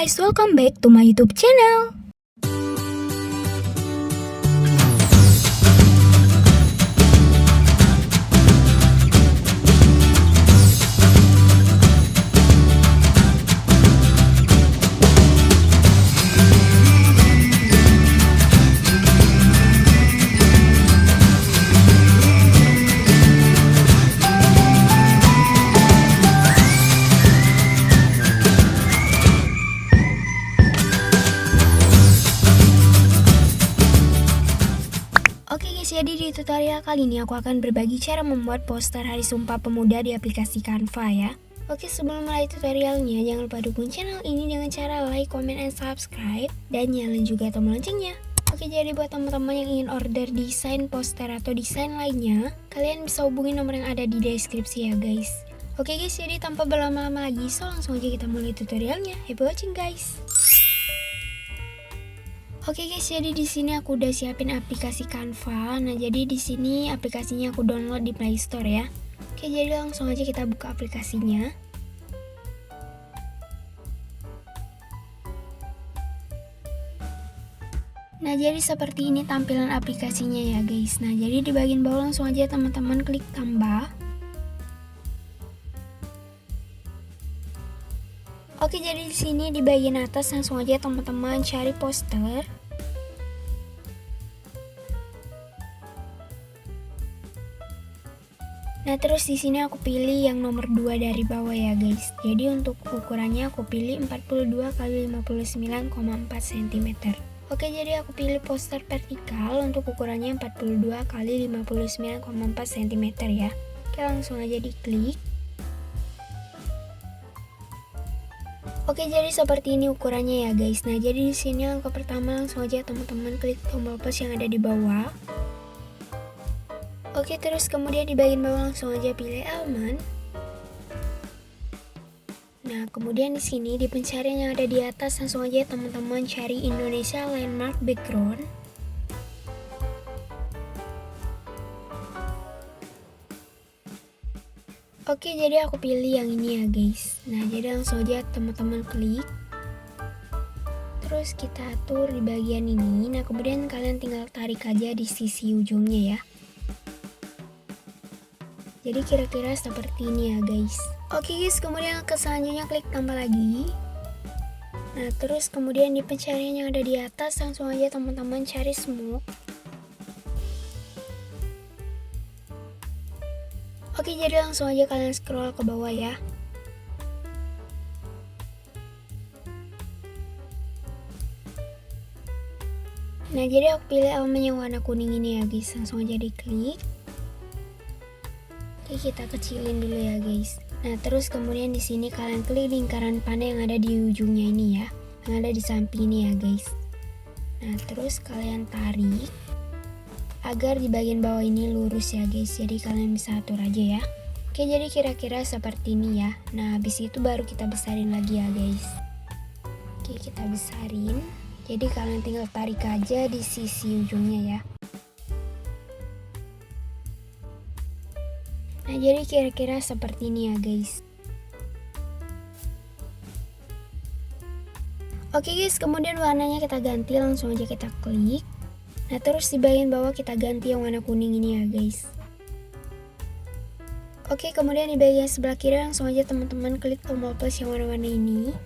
guys, welcome back to my YouTube channel. Oke guys, jadi di tutorial kali ini aku akan berbagi cara membuat poster Hari Sumpah Pemuda di aplikasi Canva ya. Oke, sebelum mulai tutorialnya, jangan lupa dukung channel ini dengan cara like, comment, and subscribe, dan nyalain juga tombol loncengnya. Oke, jadi buat teman-teman yang ingin order desain poster atau desain lainnya, kalian bisa hubungi nomor yang ada di deskripsi ya guys. Oke guys, jadi tanpa berlama-lama lagi, so langsung aja kita mulai tutorialnya. Happy watching guys. Oke guys, jadi di sini aku udah siapin aplikasi Canva. Nah, jadi di sini aplikasinya aku download di Play Store ya. Oke, jadi langsung aja kita buka aplikasinya. Nah, jadi seperti ini tampilan aplikasinya ya guys. Nah, jadi di bagian bawah langsung aja teman-teman klik tambah. Oke, jadi di sini di bagian atas langsung aja teman-teman cari poster. Nah, terus di sini aku pilih yang nomor 2 dari bawah ya guys. Jadi untuk ukurannya aku pilih 42 x 59,4 cm. Oke, jadi aku pilih poster vertikal untuk ukurannya 42 x 59,4 cm ya. Oke, langsung aja diklik. Oke, jadi seperti ini ukurannya ya guys. Nah, jadi di sini langkah pertama langsung aja teman-teman klik tombol plus yang ada di bawah. Oke, terus kemudian di bagian bawah langsung aja pilih elemen. Nah, kemudian di sini di pencarian yang ada di atas langsung aja teman-teman cari Indonesia Landmark Background. Oke, jadi aku pilih yang ini ya guys. Nah, jadi langsung aja teman-teman klik. Terus kita atur di bagian ini. Nah, kemudian kalian tinggal tarik aja di sisi ujungnya ya. Jadi kira-kira seperti ini ya guys. Oke guys, kemudian ke selanjutnya klik tambah lagi. Nah, terus kemudian di pencarian yang ada di atas langsung aja teman-teman cari smoke. Oke, jadi langsung aja kalian scroll ke bawah ya. Nah, jadi aku pilih elemen yang warna kuning ini ya guys. Langsung aja diklik. Oke, kita kecilin dulu ya guys. Nah, terus kemudian di sini kalian klik lingkaran panah yang ada di ujungnya ini ya. Yang ada di samping ini ya guys. Nah, terus kalian tarik agar di bagian bawah ini lurus ya guys. Jadi kalian bisa atur aja ya. Oke, jadi kira-kira seperti ini ya. Nah, habis itu baru kita besarin lagi ya guys. Oke, kita besarin. Jadi kalian tinggal tarik aja di sisi ujungnya ya. Nah, jadi kira-kira seperti ini ya guys. Oke guys, kemudian warnanya kita ganti, langsung aja kita klik. Nah, terus di bagian bawah kita ganti yang warna kuning ini ya guys. Oke, kemudian di bagian sebelah kiri langsung aja teman-teman klik tombol plus yang warna-warni ini.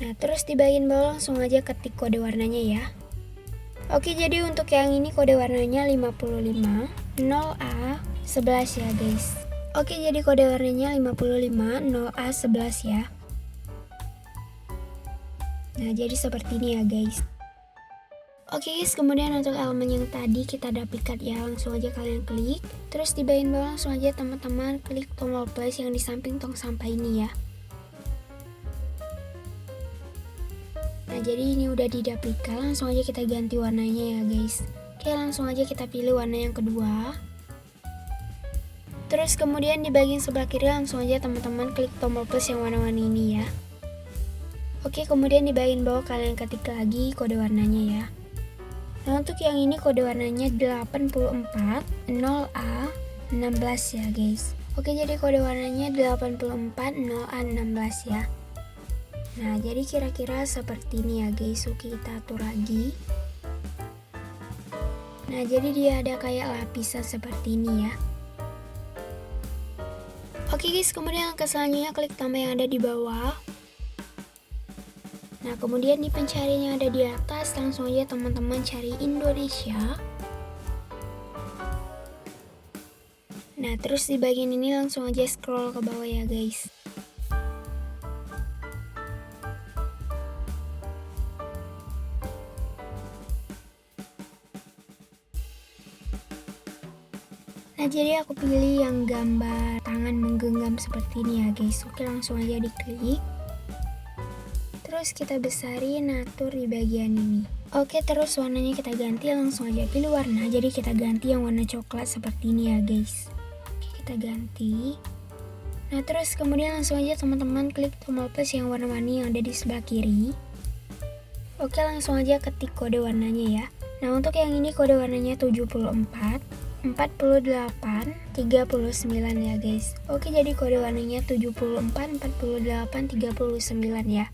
Nah, terus di bagian bawah langsung aja ketik kode warnanya ya. Oke, jadi untuk yang ini kode warnanya 55 0A 11 ya guys. Oke, jadi kode warnanya 55 0A 11 ya. Nah, jadi seperti ini ya guys. Oke guys, kemudian untuk elemen yang tadi kita dapatkan ya, langsung aja kalian klik. Terus di bagian bawah langsung aja teman-teman klik tombol plus yang di samping tong sampah ini ya. Nah, jadi ini udah didapatkan, langsung aja kita ganti warnanya ya guys. Oke, langsung aja kita pilih warna yang kedua. Terus kemudian di bagian sebelah kiri langsung aja teman-teman klik tombol plus yang warna-warni ini ya. Oke, kemudian di bagian bawah kalian ketik lagi kode warnanya ya. Nah, untuk yang ini kode warnanya 84 0A 16 ya guys. Oke, jadi kode warnanya 84 0A 16 ya. Nah, jadi kira-kira seperti ini ya guys. Oke, kita atur lagi. Nah, jadi dia ada kayak lapisan seperti ini ya. Oke guys, kemudian langkah selanjutnya klik tambah yang ada di bawah. Nah, kemudian di pencarian yang ada di atas, langsung aja teman-teman cari Indonesia. Nah, terus di bagian ini langsung aja scroll ke bawah ya guys. Nah, jadi aku pilih yang gambar tangan menggenggam seperti ini ya guys. Oke, langsung aja diklik. Terus kita besarin, atur di bagian ini. Oke, terus warnanya kita ganti, langsung aja pilih warna. Jadi kita ganti yang warna coklat seperti ini ya guys. Oke, kita ganti. Nah, terus kemudian langsung aja teman-teman klik tombol plus yang warna-warni yang ada di sebelah kiri. Oke, langsung aja ketik kode warnanya ya. Nah, untuk yang ini kode warnanya 74, 48, 39 ya guys. Oke, jadi kode warnanya 74, 48, 39 ya.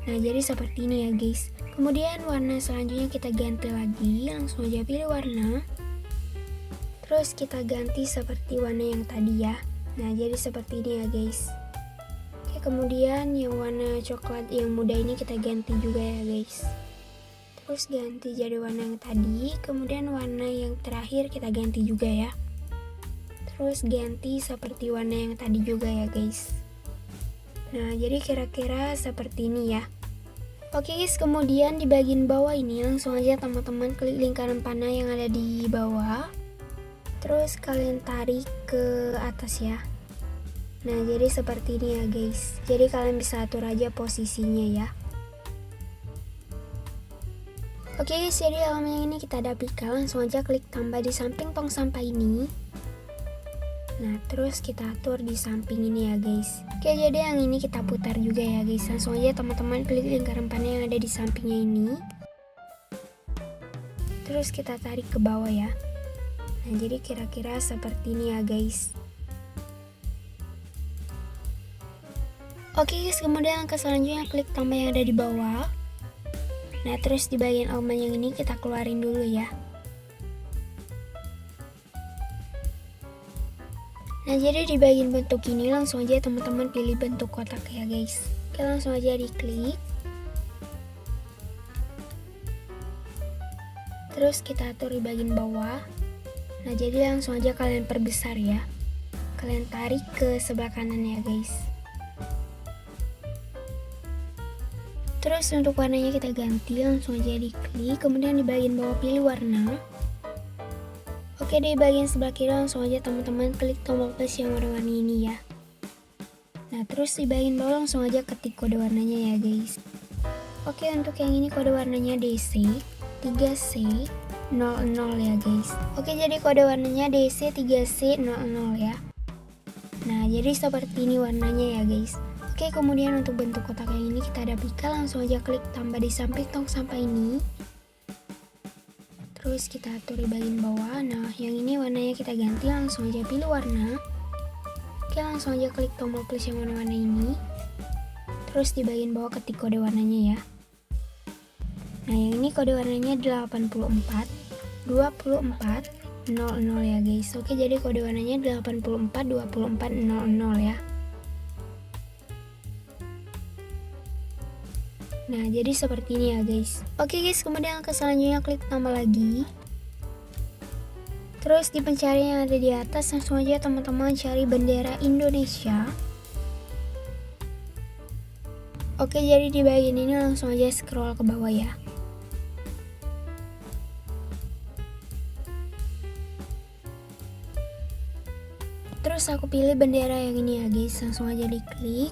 Nah, jadi seperti ini ya guys. Kemudian warna selanjutnya kita ganti lagi, langsung aja pilih warna. Terus kita ganti seperti warna yang tadi ya. Nah, jadi seperti ini ya guys. Oke, kemudian yang warna coklat yang muda ini kita ganti juga ya guys. Terus ganti jadi warna yang tadi, kemudian warna yang terakhir kita ganti juga ya. Terus ganti seperti warna yang tadi juga ya guys. Nah, jadi kira-kira seperti ini ya. Oke guys, kemudian di bagian bawah ini langsung aja teman-teman klik lingkaran panah yang ada di bawah. Terus kalian tarik ke atas ya. Nah, jadi seperti ini ya guys. Jadi kalian bisa atur aja posisinya ya. Oke guys, jadi halaman yang ini kita dapatkan, langsung aja klik tambah di samping tong sampah ini. Nah, terus kita atur di samping ini ya guys. Oke, jadi yang ini kita putar juga ya guys. Langsung aja teman-teman klik lingkaran panah yang ada di sampingnya ini. Terus kita tarik ke bawah ya. Nah, jadi kira-kira seperti ini ya guys. Oke guys, kemudian langkah selanjutnya klik tambah yang ada di bawah. Nah, terus di bagian elemen yang ini kita keluarin dulu ya. Nah, jadi di bagian bentuk ini langsung aja teman-teman pilih bentuk kotak ya guys. Oke, langsung aja diklik. Terus kita atur di bagian bawah. Nah, jadi langsung aja kalian perbesar ya. Kalian tarik ke sebelah kanan ya guys. Terus untuk warnanya kita ganti, langsung aja diklik, kemudian di bagian bawah pilih warna. Oke, di bagian sebelah kiri langsung aja teman-teman klik tombol plus yang warna-warni ini ya. Nah, terus di bagian bawah langsung aja ketik kode warnanya ya guys. Oke, untuk yang ini kode warnanya DC 3C00 ya guys. Oke, jadi kode warnanya DC 3C00 ya. Nah, jadi seperti ini warnanya ya guys. Oke, kemudian untuk bentuk kotak yang ini kita dapatkan, langsung aja klik tambah di samping tong sampah ini. Terus kita atur di bagian bawah. Nah, yang ini warnanya kita ganti, langsung aja pilih warna. Oke, langsung aja klik tombol plus yang warna-warna ini. Terus di bagian bawah ketik kode warnanya ya. Nah, yang ini kode warnanya 84 24 00 ya guys. Oke, jadi kode warnanya 84 24 00 ya. Nah, jadi seperti ini ya guys. Oke guys, kemudian langkah selanjutnya klik tambah lagi. Terus di pencarian yang ada di atas, langsung aja teman-teman cari bendera Indonesia. Oke, jadi di bagian ini langsung aja scroll ke bawah ya. Terus aku pilih bendera yang ini ya guys, langsung aja diklik.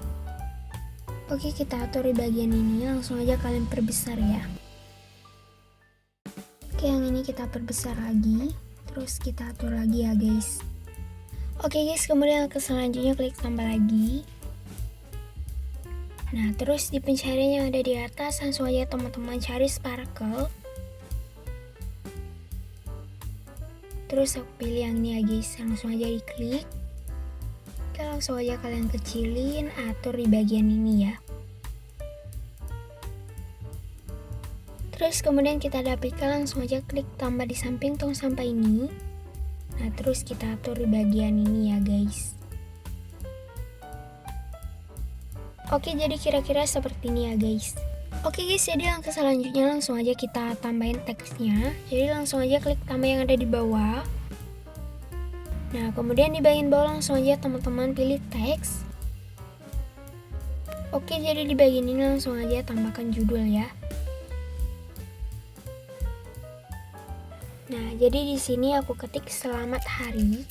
Oke, kita atur di bagian ini, langsung aja kalian perbesar ya. Oke, yang ini kita perbesar lagi, terus kita atur lagi ya guys. Oke guys, kemudian ke selanjutnya klik tambah lagi. Nah, terus di pencarian yang ada di atas, langsung aja teman-teman cari sparkle. Terus aku pilih yang ini ya guys, langsung aja diklik. Oke, langsung aja kalian kecilin, atur di bagian ini ya. Terus kemudian kita dapatkan, langsung aja klik tambah di samping tong sampah ini. Nah, terus kita atur di bagian ini ya guys. Oke, jadi kira-kira seperti ini ya guys. Oke guys, jadi langkah selanjutnya langsung aja kita tambahin teksnya. Jadi langsung aja klik tambah yang ada di bawah. Nah, kemudian di bagian bawah langsung aja teman-teman pilih teks. Oke, jadi di bagian ini langsung aja tambahkan judul ya. Nah, jadi di sini aku ketik selamat hari.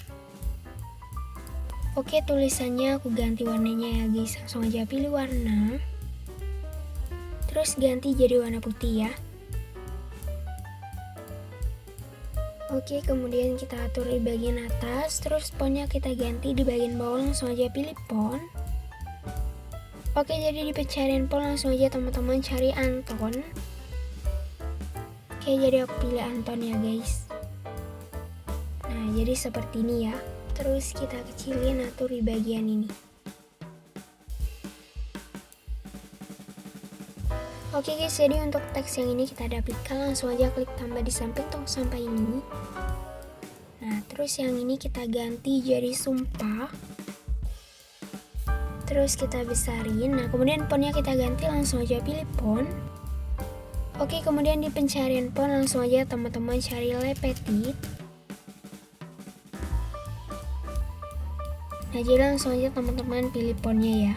Oke, tulisannya aku ganti warnanya ya guys. Langsung aja pilih warna. Terus ganti jadi warna putih ya. Oke, kemudian kita atur di bagian atas. Terus fontnya kita ganti di bagian bawah. Langsung aja pilih font. Oke, jadi di pencarian font langsung aja teman-teman cari Anton. Oke, jadi aku pilih Anton ya guys. Nah, jadi seperti ini ya. Terus kita kecilin atur di bagian ini. Oke guys, jadi untuk teks yang ini kita dapatkan, langsung aja klik tambah di samping tong sampah ini. Nah, terus yang ini kita ganti jadi sumpah. Terus kita besarin. Nah, kemudian fontnya kita ganti, langsung aja pilih font. Oke, kemudian di pencarian font langsung aja teman-teman cari Le Petit. Nah, jadi langsung aja teman-teman pilih fontnya ya.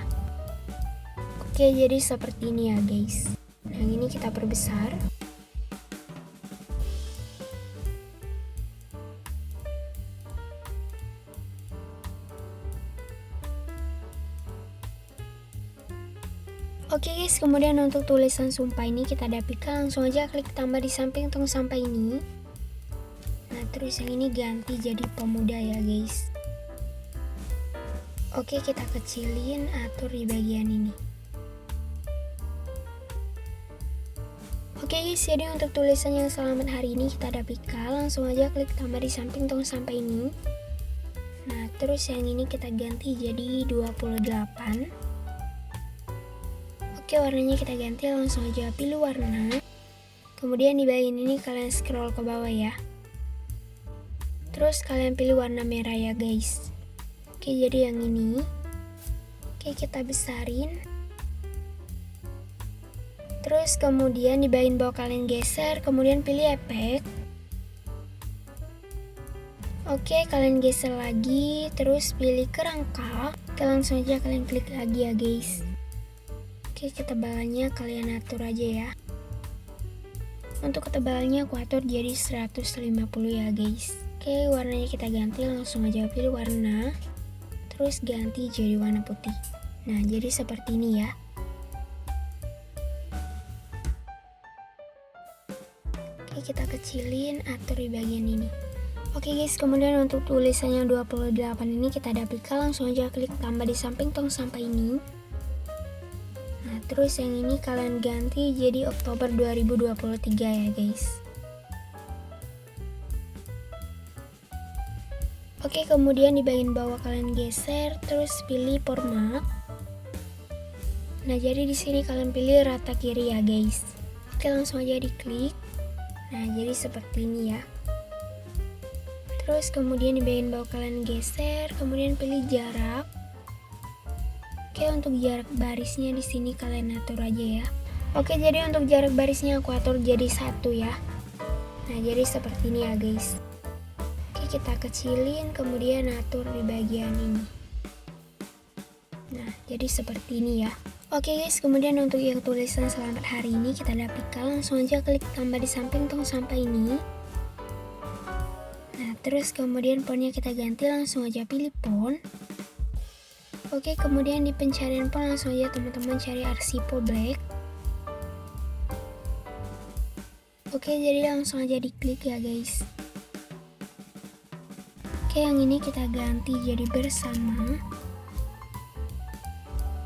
Oke, jadi seperti ini ya guys. Nah, ini kita perbesar. Oke guys, kemudian untuk tulisan sumpah ini kita dapatkan, langsung aja klik tambah di samping tong sampah ini. Nah, terus yang ini ganti jadi pemuda ya guys. Oke, kita kecilin, atur di bagian ini. Oke guys, jadi untuk tulisan yang selamat hari ini kita dapatkan, langsung aja klik tambah di samping tong sampah ini. Nah, terus yang ini kita ganti jadi 28. Oke, warnanya kita ganti, langsung aja pilih warna. Kemudian di bagian ini kalian scroll ke bawah ya. Terus kalian pilih warna merah ya guys. Oke, jadi yang ini. Oke, kita besarin. Terus kemudian di bagian bawah kalian geser, kemudian pilih efek. Oke, kalian geser lagi, terus pilih kerangka. Oke, langsung aja kalian klik lagi ya guys. Oke, ketebalannya kalian atur aja ya. Untuk ketebalannya aku atur jadi 150 ya guys. Oke, warnanya kita ganti, langsung aja pilih warna. Terus ganti jadi warna putih. Nah, jadi seperti ini ya. Oke, kita kecilin, atur di bagian ini. Oke guys, kemudian untuk tulisan yang 28 ini kita dapatkan, langsung aja klik tambah di samping tong sampah ini. Nah, terus yang ini kalian ganti jadi Oktober 2023 ya guys. Oke, kemudian di bagian bawah kalian geser, terus pilih format. Nah, jadi di sini kalian pilih rata kiri ya guys. Oke, langsung aja diklik. Nah, jadi seperti ini ya. Terus kemudian di bagian bawah kalian geser, kemudian pilih jarak. Oke, untuk jarak barisnya di sini kalian atur aja ya. Oke, jadi untuk jarak barisnya aku atur jadi 1 ya. Nah, jadi seperti ini ya guys. Oke, kita kecilin, kemudian atur di bagian ini. Nah, jadi seperti ini ya. Oke guys, kemudian untuk yang tulisan selamat hari ini kita dapatkan, langsung aja klik tambah di samping tong sampah ini. Nah, terus kemudian fontnya kita ganti, langsung aja pilih font. Oke, kemudian di pencarian font langsung aja teman-teman cari Arsipo Black. Oke, jadi langsung aja diklik ya guys. Oke, yang ini kita ganti jadi bersama.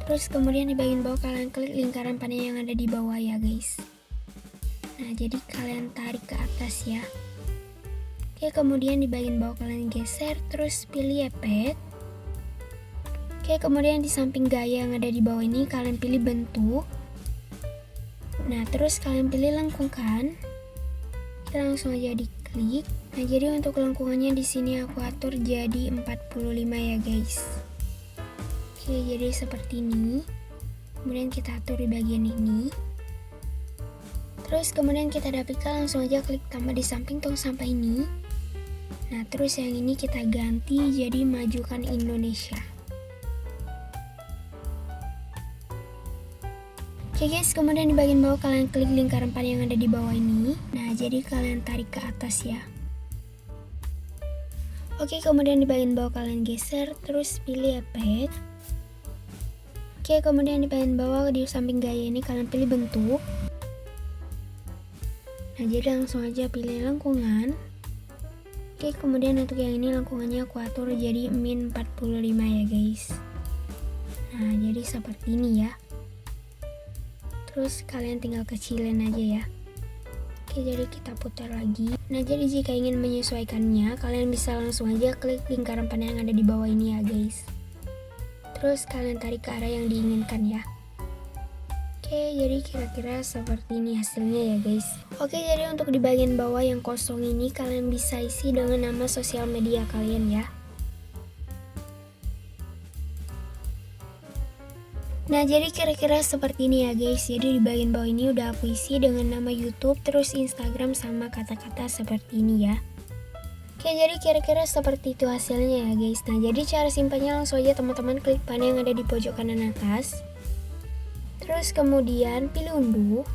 Terus kemudian di bagian bawah kalian klik lingkaran panel yang ada di bawah ya guys. Nah, jadi kalian tarik ke atas ya. Oke, kemudian di bagian bawah kalian geser, terus pilih efek. Oke, kemudian di samping gaya yang ada di bawah ini kalian pilih bentuk. Nah, terus kalian pilih lengkungkan. Kita langsung aja diklik. Nah, jadi untuk lengkungannya di sini aku atur jadi 45 ya guys. Oke, jadi seperti ini. Kemudian kita atur di bagian ini. Terus kemudian kita dapatkan, langsung aja klik tambah di samping tong sampah ini. Nah, terus yang ini kita ganti jadi majukan Indonesia. Oke guys, kemudian di bagian bawah kalian klik lingkaran panah yang ada di bawah ini. Nah, jadi kalian tarik ke atas ya. Oke, kemudian di bagian bawah kalian geser, terus pilih efek. Oke, kemudian di bagian bawah di samping gaya ini kalian pilih bentuk. Nah, jadi langsung aja pilih lengkungan. Oke, kemudian untuk yang ini lengkungannya aku atur jadi min 45 ya guys. Nah, jadi seperti ini ya. Terus kalian tinggal kecilin aja ya. Oke, jadi kita putar lagi. Nah, jadi jika ingin menyesuaikannya, kalian bisa langsung aja klik lingkaran panah yang ada di bawah ini ya guys. Terus kalian tarik ke arah yang diinginkan ya. Oke, jadi kira-kira seperti ini hasilnya ya guys. Oke, jadi untuk di bagian bawah yang kosong ini kalian bisa isi dengan nama sosial media kalian ya. Nah, jadi kira-kira seperti ini ya guys. Jadi di bagian bawah ini udah aku isi dengan nama YouTube, terus Instagram sama kata-kata seperti ini ya. Oke, jadi kira-kira seperti itu hasilnya ya guys. Nah, jadi cara simpannya langsung aja teman-teman klik panah yang ada di pojok kanan atas. Terus kemudian pilih unduh.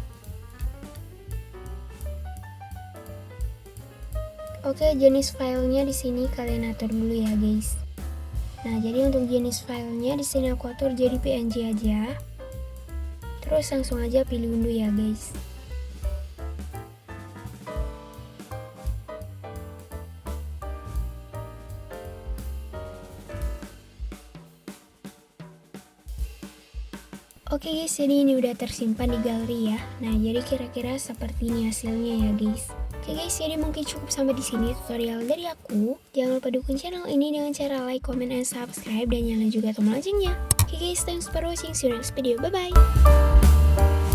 Oke, jenis filenya di sini kalian atur dulu ya guys. Nah, jadi untuk jenis filenya di sini aku atur jadi PNG aja. Terus langsung aja pilih unduh ya guys. Oke guys, jadi ini udah tersimpan di galeri ya. Nah, jadi kira-kira seperti ini hasilnya ya guys. Oke guys, jadi mungkin cukup sampai di sini tutorial dari aku. Jangan lupa dukung channel ini dengan cara like, comment, and subscribe, dan nyalain juga tombol loncengnya. Oke guys, thanks for watching. See you next video. Bye bye.